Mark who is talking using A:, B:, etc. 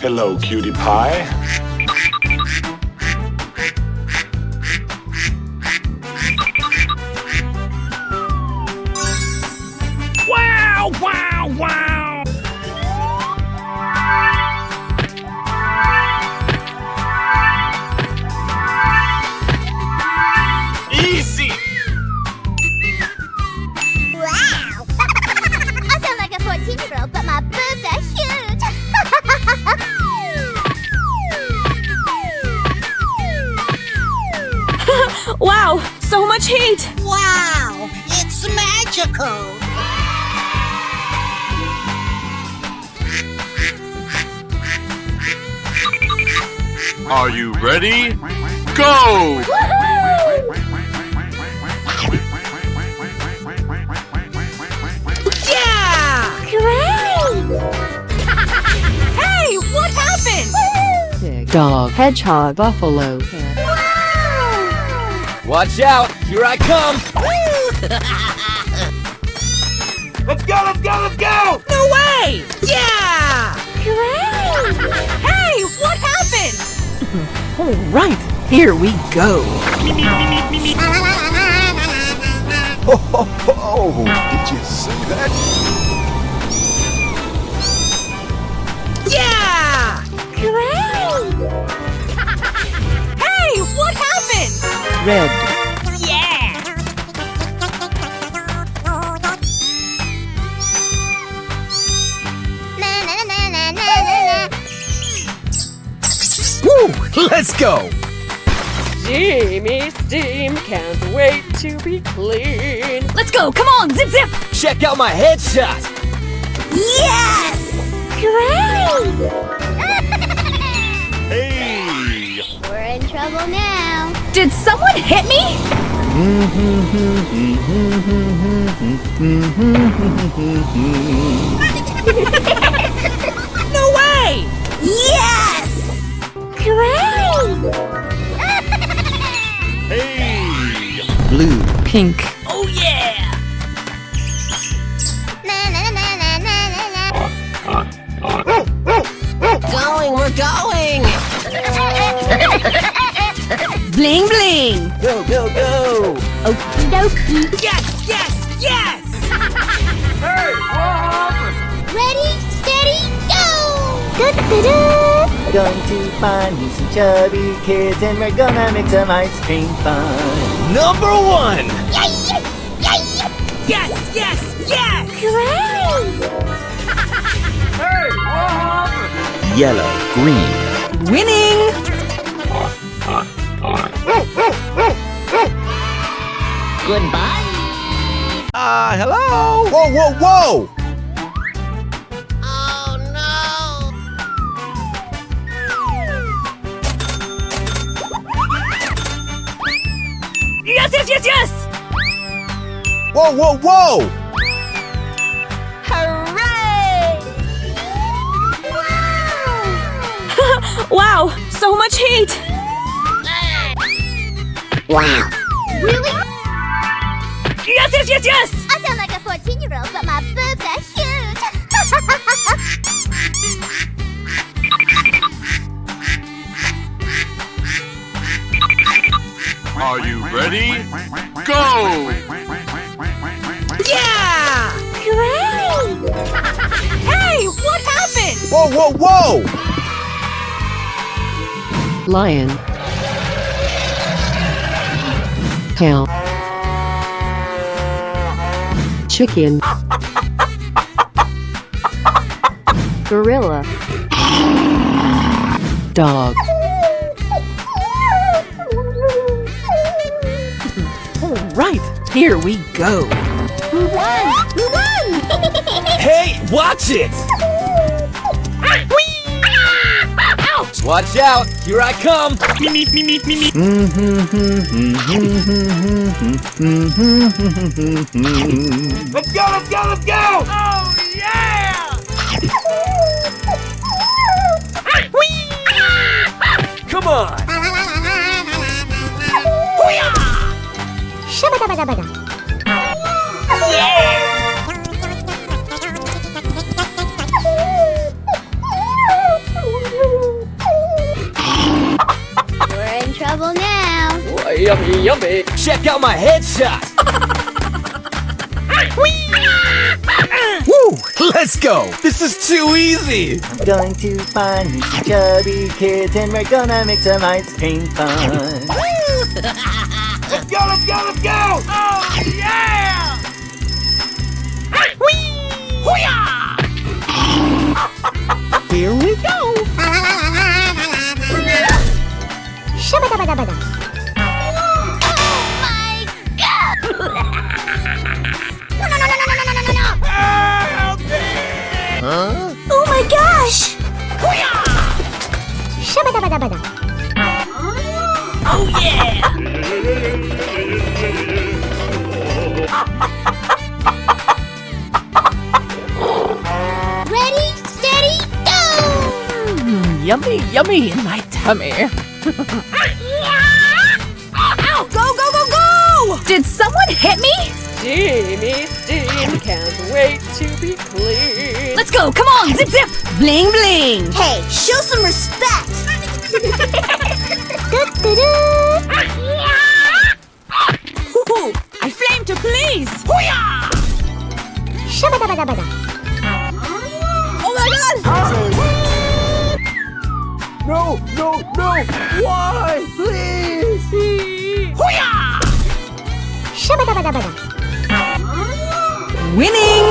A: Hello, cutie pie.
B: Wow, wow, wow! Easy!
C: Wow! I sound like a 14-year-old, but my boobs are huge!
D: Wow, so much heat!
E: Wow, it's magical!
A: Are you ready? Go!
E: Yeah!
C: Great!
D: Hey, what happened?
F: Pig, dog, hedgehog, buffalo, cat.
B: Watch out! Here I come! Let's go, let's go, let's go!
D: No way!
E: Yeah!
C: Great!
D: Hey, what happened?
F: All right, here we go.
A: Oh, did you see that?
E: Yeah!
C: Great!
D: Hey, what happened?
F: Red,
D: Yeah!
C: Na na na na na na.
B: Woo! Let's go!
D: Steamy steam, can't wait to be clean. Let's go, come on, zip zip!
B: Check out my headshot!
C: Yes! Great!
A: Hey!
C: We're in trouble now.
D: Did someone hit me? No way!
C: Yes! Great!
A: Hey!
F: blue, pink,
D: Oh yeah!
C: Na na na na na na na.
E: Going, we're going!
D: Bling bling!
B: Go, go, go!
C: Okie dokie.
E: Yes, yes, yes!
B: Hey, what
C: Ready, steady, go! Da-da-da-da.
G: Going to find me some chubby kids and we're gonna make some ice cream fun.
B: Number one!
C: Yay! Yay!
E: Yes, yes, yes!
C: Great!
B: Hey, what
F: yellow, green,
D: Winning!
G: Goodbye.
B: Hello? Whoa, whoa, whoa!
E: Oh no!
D: Yes, yes, yes, yes!
B: Whoa, whoa, whoa!
D: Hooray! Wow, so much heat!
C: Wow! Really?
D: Yes, yes, yes, yes!
C: I sound like a 14-year-old, but my boobs are huge!
A: Are you ready? Go!
E: Yeah!
C: Great!
D: Hey, what happened?
B: Whoa, whoa, whoa!
F: lion, cow, chicken, gorilla, dog,
D: All right, here we go.
C: We won! We won!
B: Hey, watch it!
C: Ouch!
B: Watch out! Here I come! Let's go, let's go, let's go! Oh, yeah! Come on!
C: Shabba-dabba-dabba-da.
D: yummy, yummy.
G: Check out my headshot! Woo! Let's go! This is too easy! I'm going to find me some chubby kids and we're gonna make some ice cream fun.
B: Let's go, let's go, let's go! Oh, yeah!
G: Here we go!
C: Shabba-dabba-dabba-da. Oh my gosh! Shabba-dabba-dabba-da.
E: Oh yeah!
C: Ready, steady, go!
E: Yummy, yummy in my tummy.
D: Go, go, go, go! Did someone hit me? Steamy steam, can't wait to be clean. Let's go, come on, zip zip!
E: Bling bling.
C: Hey, show some respect!
E: Hoo-hoo. I flame to please.
C: Shabba-dabba-dabba-da.
E: Oh my god!
G: No! No! No! Why? Please!
C: Shabba-dabba-dabba-da.
E: Winning.